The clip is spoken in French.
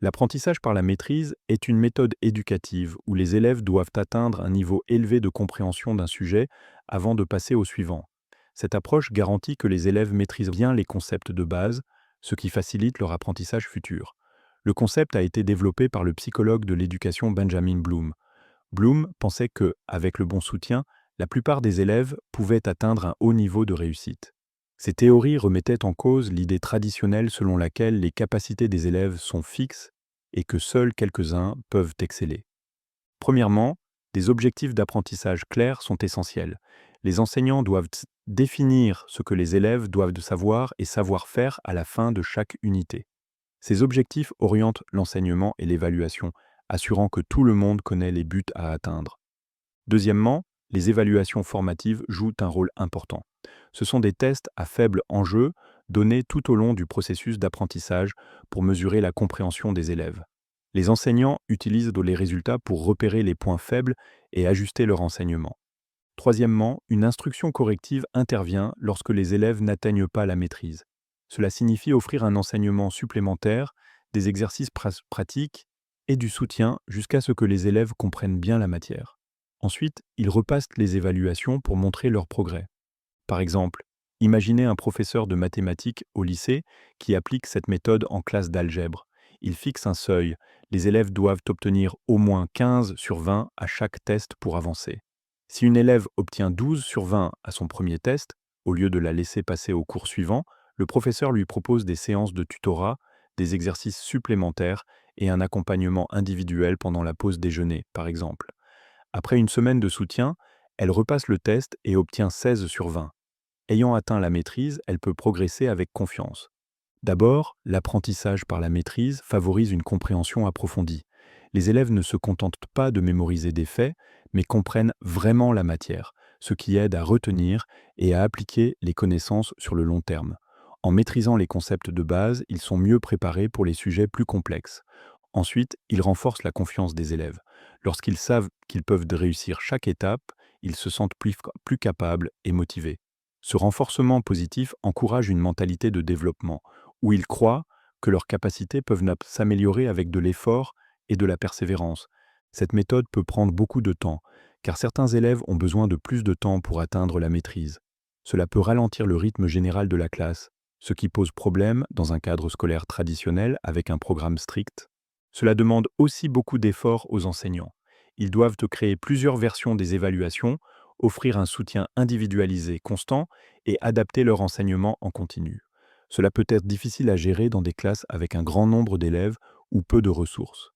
L'apprentissage par la maîtrise est une méthode éducative où les élèves doivent atteindre un niveau élevé de compréhension d'un sujet avant de passer au suivant. Cette approche garantit que les élèves maîtrisent bien les concepts de base, ce qui facilite leur apprentissage futur. Le concept a été développé par le psychologue de l'éducation Benjamin Bloom. Bloom pensait que, avec le bon soutien, la plupart des élèves pouvaient atteindre un haut niveau de réussite. Ces théories remettaient en cause l'idée traditionnelle selon laquelle les capacités des élèves sont fixes et que seuls quelques-uns peuvent exceller. Premièrement, des objectifs d'apprentissage clairs sont essentiels. Les enseignants doivent définir ce que les élèves doivent savoir et savoir faire à la fin de chaque unité. Ces objectifs orientent l'enseignement et l'évaluation, assurant que tout le monde connaît les buts à atteindre. Deuxièmement, les évaluations formatives jouent un rôle important. Ce sont des tests à faible enjeu donnés tout au long du processus d'apprentissage pour mesurer la compréhension des élèves. Les enseignants utilisent les résultats pour repérer les points faibles et ajuster leur enseignement. Troisièmement, une instruction corrective intervient lorsque les élèves n'atteignent pas la maîtrise. Cela signifie offrir un enseignement supplémentaire, des exercices pratiques et du soutien jusqu'à ce que les élèves comprennent bien la matière. Ensuite, ils repassent les évaluations pour montrer leur progrès. Par exemple, imaginez un professeur de mathématiques au lycée qui applique cette méthode en classe d'algèbre. Il fixe un seuil. Les élèves doivent obtenir au moins 15 sur 20 à chaque test pour avancer. Si une élève obtient 12 sur 20 à son premier test, au lieu de la laisser passer au cours suivant, le professeur lui propose des séances de tutorat, des exercices supplémentaires et un accompagnement individuel pendant la pause déjeuner, par exemple. Après une semaine de soutien, elle repasse le test et obtient 16 sur 20. Ayant atteint la maîtrise, elle peut progresser avec confiance. D'abord, l'apprentissage par la maîtrise favorise une compréhension approfondie. Les élèves ne se contentent pas de mémoriser des faits, mais comprennent vraiment la matière, ce qui aide à retenir et à appliquer les connaissances sur le long terme. En maîtrisant les concepts de base, ils sont mieux préparés pour les sujets plus complexes. Ensuite, ils renforcent la confiance des élèves. Lorsqu'ils savent qu'ils peuvent réussir chaque étape, ils se sentent plus capables et motivés. Ce renforcement positif encourage une mentalité de développement, où ils croient que leurs capacités peuvent s'améliorer avec de l'effort et de la persévérance. Cette méthode peut prendre beaucoup de temps, car certains élèves ont besoin de plus de temps pour atteindre la maîtrise. Cela peut ralentir le rythme général de la classe, ce qui pose problème dans un cadre scolaire traditionnel avec un programme strict. Cela demande aussi beaucoup d'efforts aux enseignants. Ils doivent créer plusieurs versions des évaluations, offrir un soutien individualisé constant et adapter leur enseignement en continu. Cela peut être difficile à gérer dans des classes avec un grand nombre d'élèves ou peu de ressources.